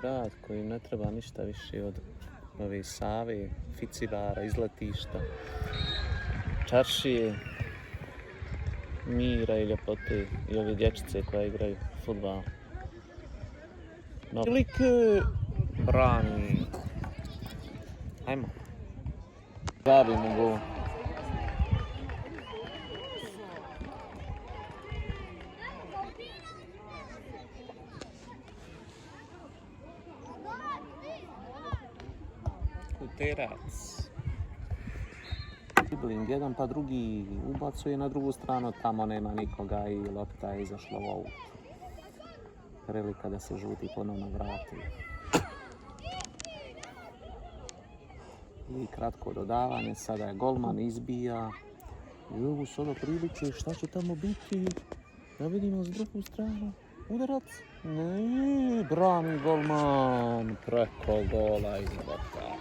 grad koji ne treba ništa više od ove Save, Ficibara, izletišta, čaršije, mira i ljepote i ove dječice koje igraju fudbal. Prilike brani. Ajmo. Zabimo gol. Kuterac. Dribling jedan pa drugi ubacuje na drugu stranu, tamo nema nikoga i lopta je izašla u aut. Prilika da se žuti ponovno vrati. I kratko dodavanje, sada je golman izbija. I ovo sada prilike, šta će tamo biti? Da vidimo s drugu stranu. Udarac? Ne, brani golman preko gola iz lopta.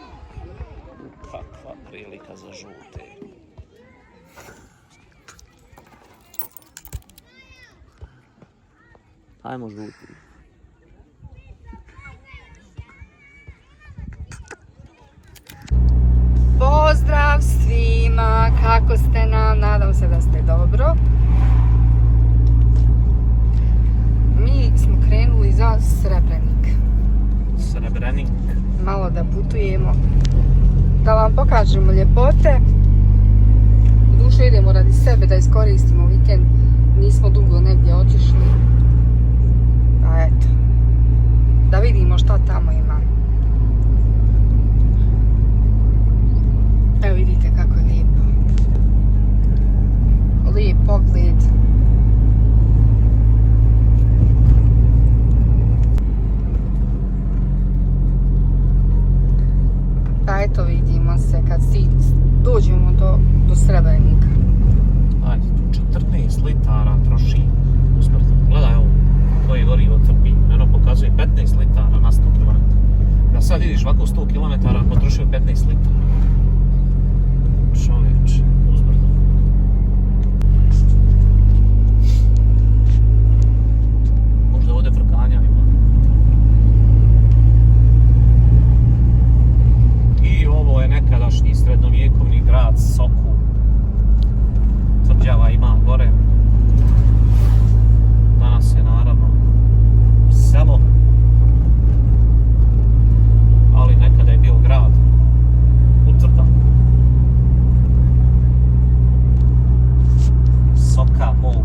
Kakva prilika za žute. Ajmo žuti. Pozdrav svima, kako ste nam? Nadam se da ste dobro. Mi smo krenuli za Srebrenik. Srebrenik. Malo da putujemo, da vam pokažemo ljepote. U duše idemo radi sebe da iskoristimo vikend. Nismo dugo negdje otišli. A eto, da vidimo šta tamo ima. Evo vidite kako je lijepo. Lijep pogled. Pa eto vidimo se kad dođemo do Srebrenika. Ajde, 14 litara troši usmrtno. Gledaj ovo, koje gorivo crpi. Eno pokazuje 15 litara na 100 km. Da sad vidiš ovako 100 km, potrošio 15 litara. Čovječ, uzbrdo. Možda ovdje frkanja ima. I ovo je nekadašnji srednjovjekovni grad Soku. Tvrđava ima gore. Danas je naravno selo. Ali nekada je bio grad. Utvrda. Soka Mall.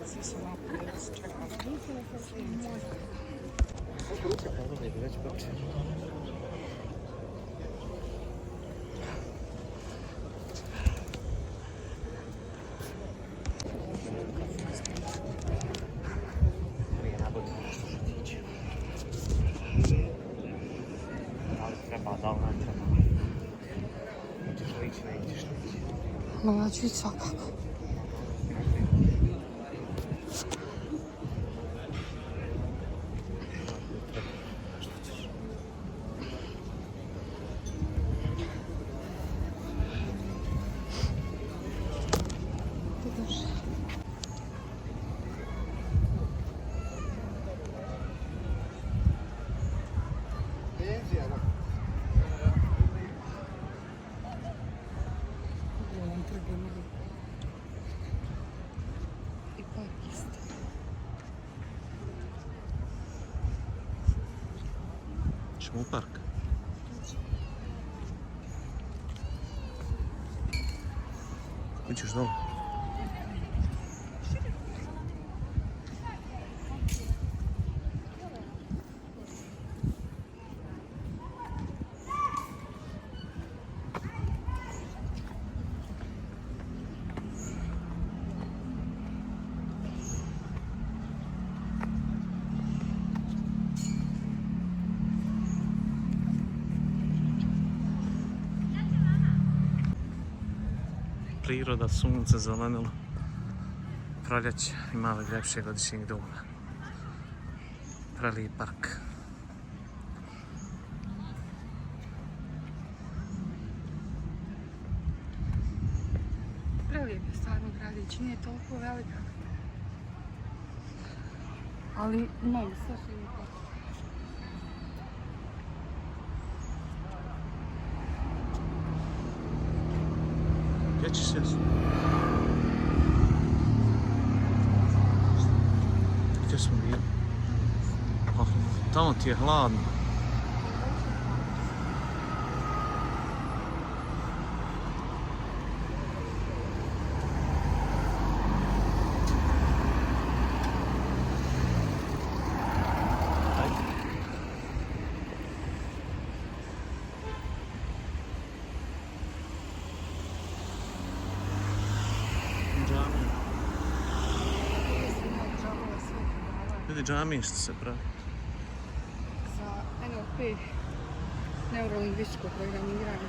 Svi su napoli, da se čekamo. Već počeo. Prije nabodi nešto što tiče. Da li treba, da li ne treba. Hoćeš li ići, ne ićeš li ići. No, ja ću ići svakako. Ćemo u park. Hoćeš dole? priroda, sunce, zelenilo. Proljeće i malo ljepšeg godišnjeg duma. Prelijep park. Prelijep je stvarno gradić, nije toliko velika. Ali ima i sve lijepo. Gdje ćeš sjesti? Gdje smo bili? Tamo ti je hladno. Vidi džamije što se pravi. Za NLP, neurolingvističko programiranje.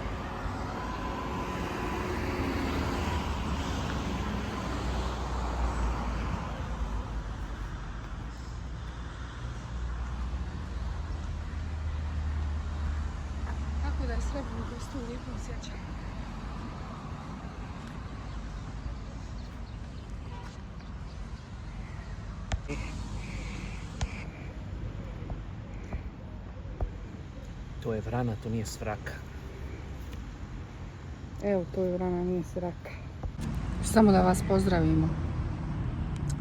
Tako da je Srebrenica isto u lijepom sjećanju. To je vrana, to nije svraka. Evo, to je vrana, nije sraka. Samo da vas pozdravimo.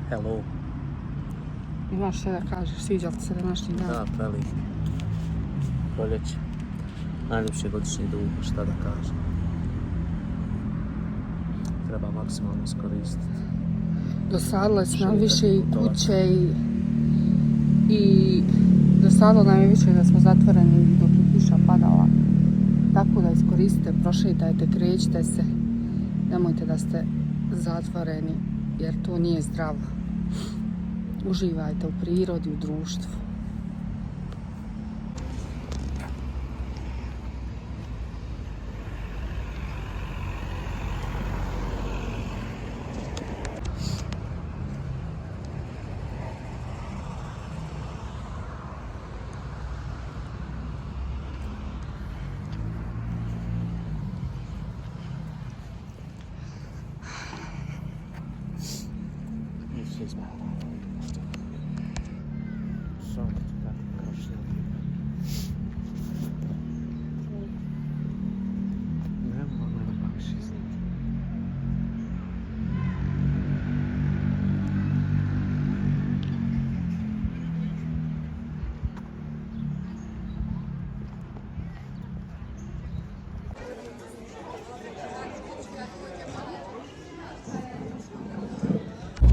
Hello. Imaš šta da kažeš, sviđa li ti se današnji dan? Da, prelijep. Proljeće. Najljepši godišnji dum, šta da kažem. Treba maksimalno iskoristiti. Dosadile su nam više i kuće i dosadilo nam je više da smo zatvoreni dok je kiša padala. Tako da iskoristite, prošetajte, krećite se. Nemojte da ste zatvoreni jer to nije zdravo. Uživajte u prirodi, u društvu.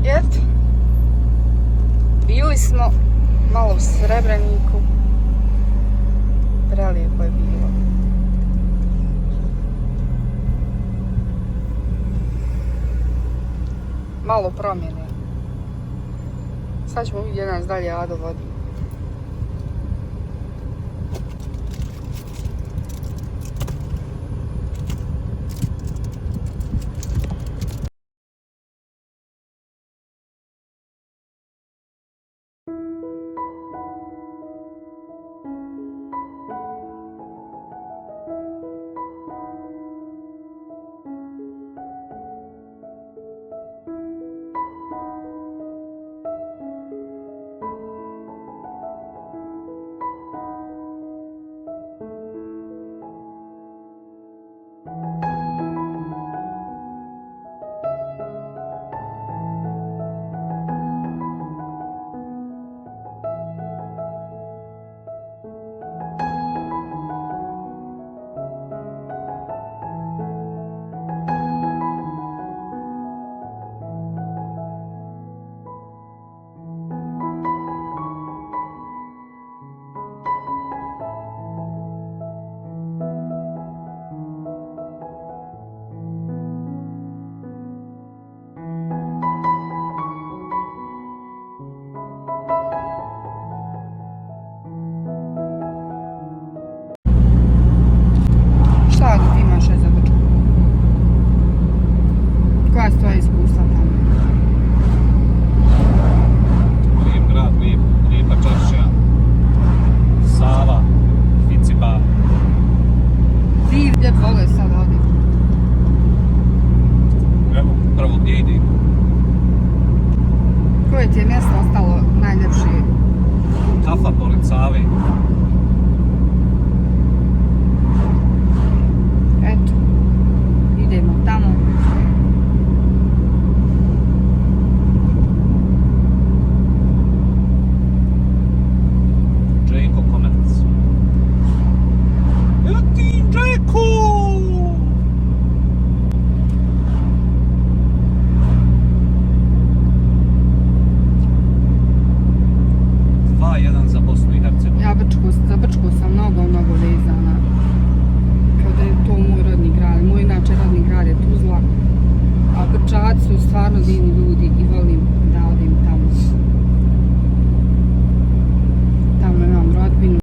Eto, bili smo malo u Srebreniku, prelijepo je bilo. Malo promjene. Sad ćemo vidjeti nas dalje Ado vodi. iskustva tamo. Lijep grad, lijepa čaršija. Sava, Ficiba. Divlje vole sad ovdje. Evo, prvo gdje idem. Koje ti je mjesto ostalo najljepše? Kafa pored Save. Eto, idemo tamo. Džeko Komerc. Evo ti, Džeko! Za Bosnu i Hercegovinu. Ja za Brčko sam mnogo vezana. Kao da je to moj rodni grad. Moj inače rodni grad je Tuzla. A Brčaci su stvarno divni ljudi i volim da odim tamo. Tamo imam rodbinu.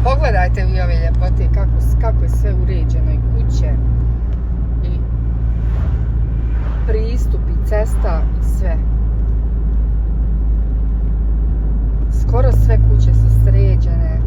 Pogledajte vi ove ljepote, kako je sve uređeno, i kuće, i pristup, i cesta, i sve. Skoro sve kuće su sređene.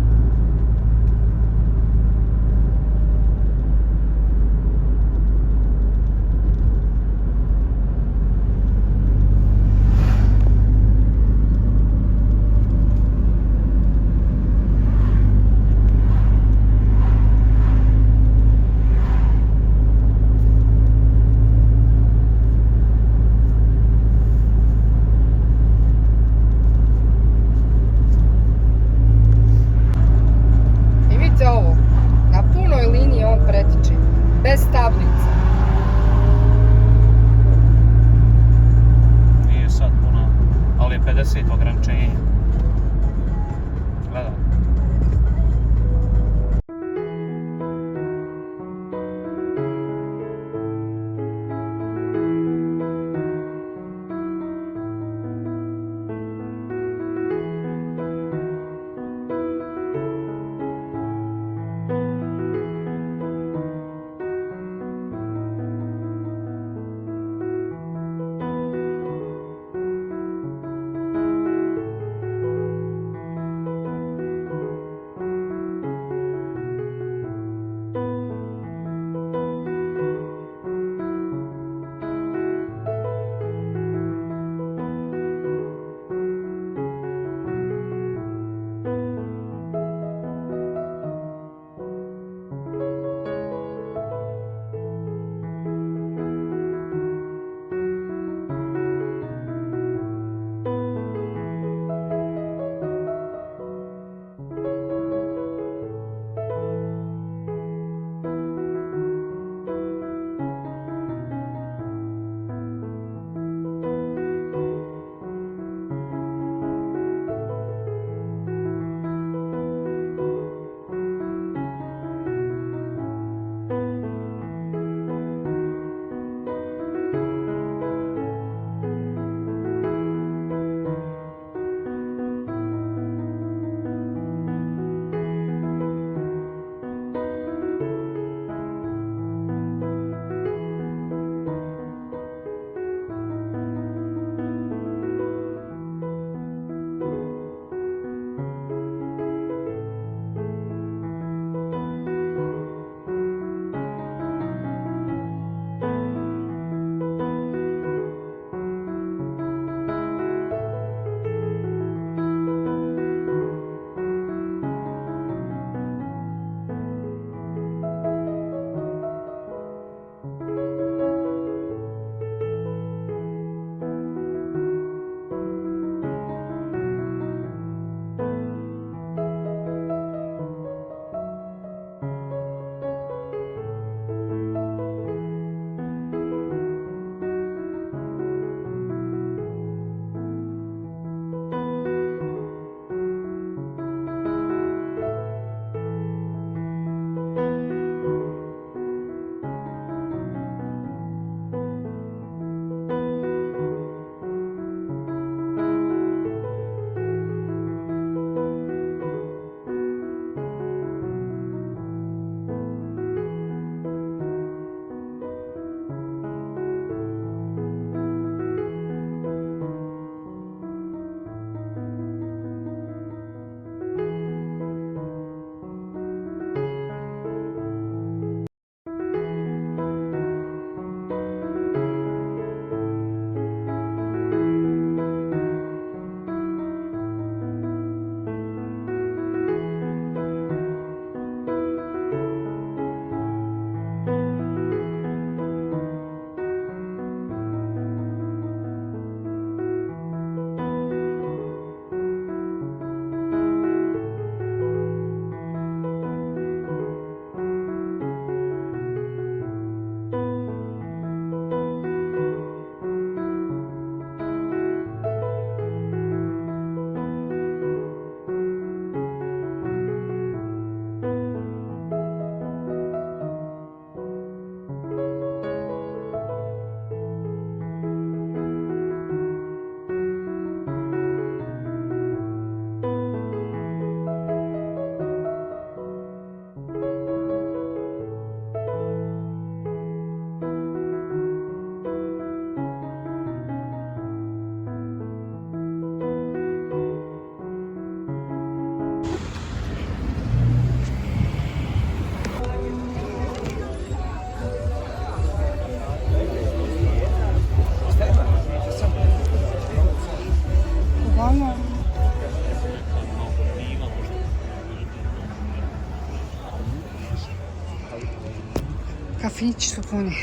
Kafići su puni.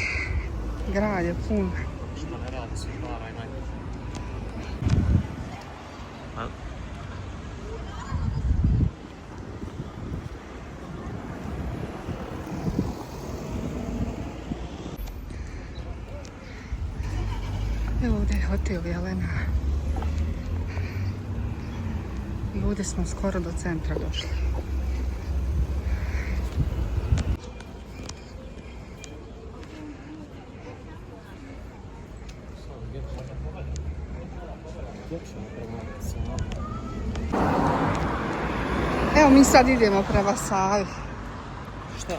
Grad je pun. Što ne radi se para i najbolje. Evo ovdje je hotel Jelena. I ovdje smo skoro do centra došli. Evo mi sad idemo prema Savi. Šta?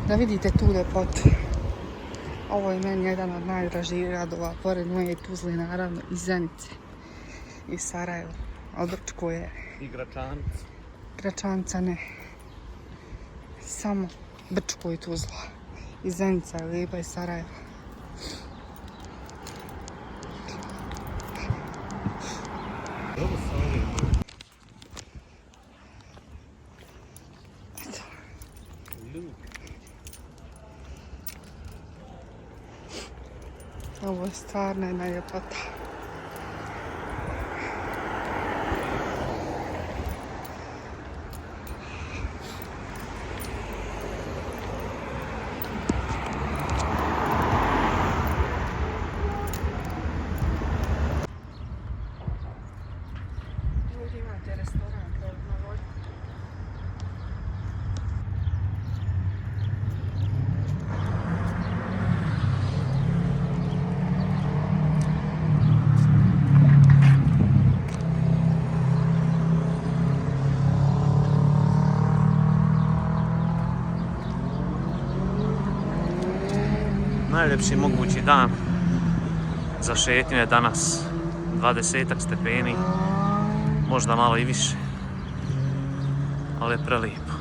Da vidite tu ljepotu. Ovo je meni jedan od najdražih gradova, pored moje Tuzle naravno, i Zenice i Sarajevo. Ali Brčko je I Gračanac. Gračanca ne. Samo Brčko i Tuzla. I Zenica je lijepa i Sarajevo. Dobro se ovdje. Eto. Ovo je stvarno jedna ljepota. Ovdje imate restoran na vodi. Najljepši mogući dan za šetnju je danas 20 stepeni, možda malo i više, ali je prelijepo,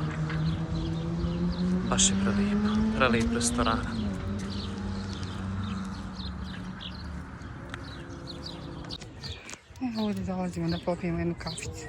baš je prelijep restoran. Evo ovdje dolazimo da popijemo jednu kaficu.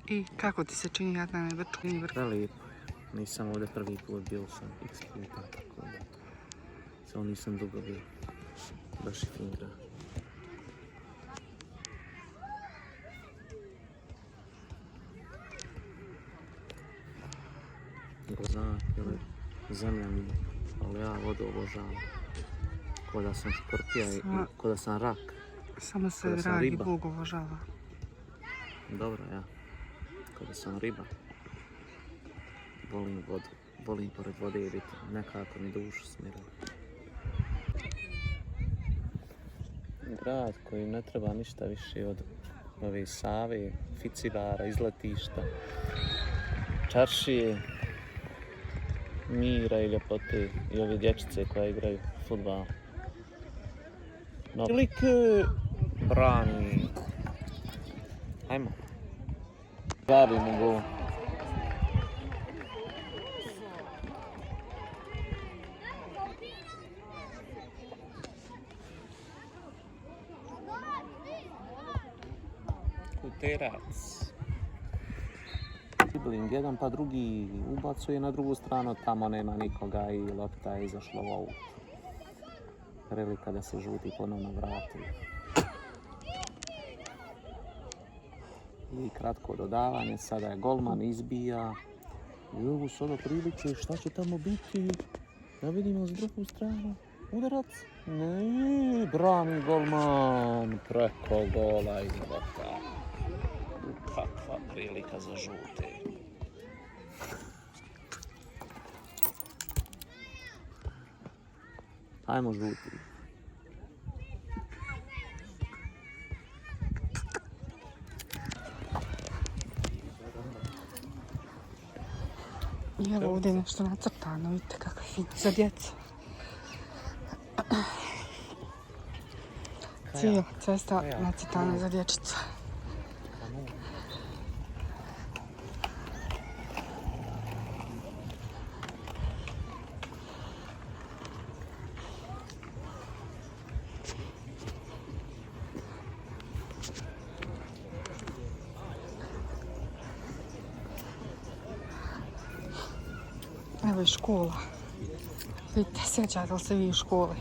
I kako ti se čini Adnane Brčko? Prelijepo je. Nisam ovdje prvi put, bio sam x puta, tako da. Samo nisam dugo bio. Baš je fin grad. Znak ili zemlja mi, ali ja vodu obožavam. Ko da sam škorpija i ko da sam rak. Samo se Ko da sam dragi riba. Bog obožava. Dobro, ja. Ko da sam riba. Volim vodu. Volim pored vode biti. Nekako mi dušu smiruje. grad koji ne treba ništa više od ove Save, Ficivara, izletišta, čaršije, mira i ljepote i ove dječice koje igraju fudbal. No, prilike brani. Ajmo. Gradimo gol. Kuterac. Dribling jedan pa drugi ubacuje na drugu stranu, tamo nema nikoga i lopta je izašla u aut. Prilika da se žuti ponovno vrati. I kratko dodavanje, sada je golman izbija. I ovo sada prilike, šta će tamo biti? Da vidimo s drugu stranu. Udarac? Ne, brani golman preko gola iz lopta. Kakva prilika za žute. Ajmo žuti. I evo ovdje je nešto nacrtano, vidite kako je fino za djecu. Cijela cesta nacrtana za dječicu. Evo je škola. Vidite, sjećate li se vi u školi?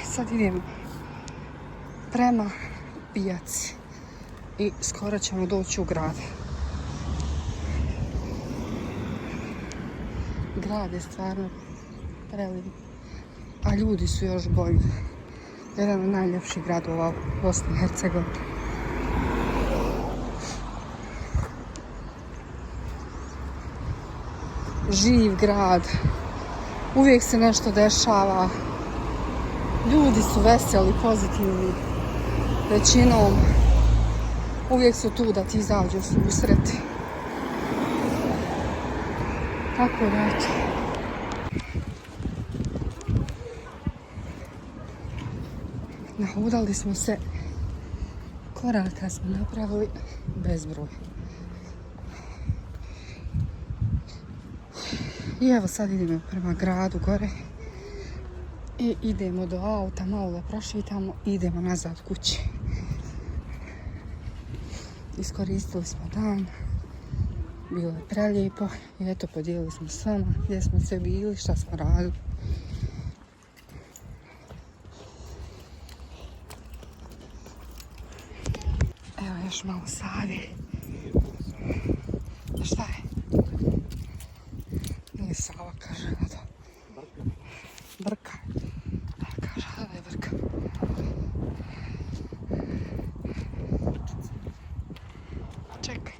Sad idemo prema pijaci i skoro ćemo doći u grad. Grad je stvarno prelijep, a ljudi su još bolji. Jedan od najljepših gradova u Bosni i Hercegovini. Živ grad, uvijek se nešto dešava, ljudi su veseli, pozitivni, većinom uvijek su tu da ti izađu u susret. Tako da eto. Nahodali smo se, koraka smo napravili bezbroj. I evo sad idemo prema gradu gore i idemo do auta, malo da prošetamo i idemo nazad kući. Iskoristili smo dan, bilo je prelijepo i eto podijelili smo s vama gdje smo sve bili, šta smo radili. Evo još malo Save. Šta je? Nije Sava, kaže na to. Brka. Kaže da je Brka. Čekaj.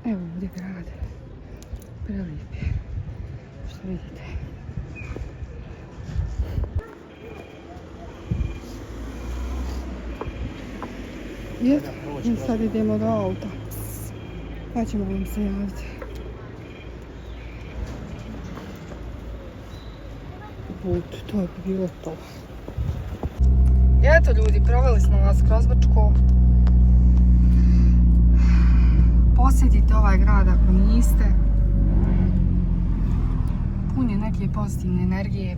Evo ovdje grad, prelijep je, što vidite. I sad idemo do auta. Pa ćemo vam se javiti. Put, to bi bilo to. I eto ljudi, proveli smo vas kroz Brčko. Posjetite ovaj grad ako niste. Pun je neke pozitivne energije,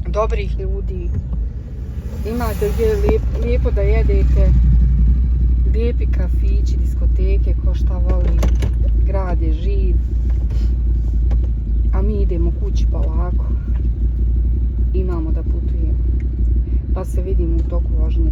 dobrih ljudi. Imate gdje lijepo da jedete, lijepi kafići, diskoteke, ko šta voli. Grad je živ, a mi idemo kući polako. Imamo da putujemo, pa se vidimo u toku vožnje.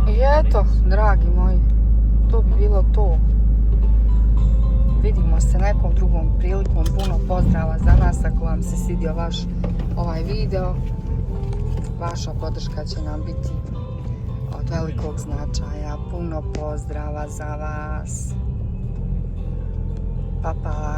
I eto, dragi moji, to bi bilo to. Vidimo se nekom drugom prilikom. Puno pozdrava za nas ako vam se svidio ovaj video. Vaša podrška će nam biti od velikog značaja. Puno pozdrava za vas. Pa pa.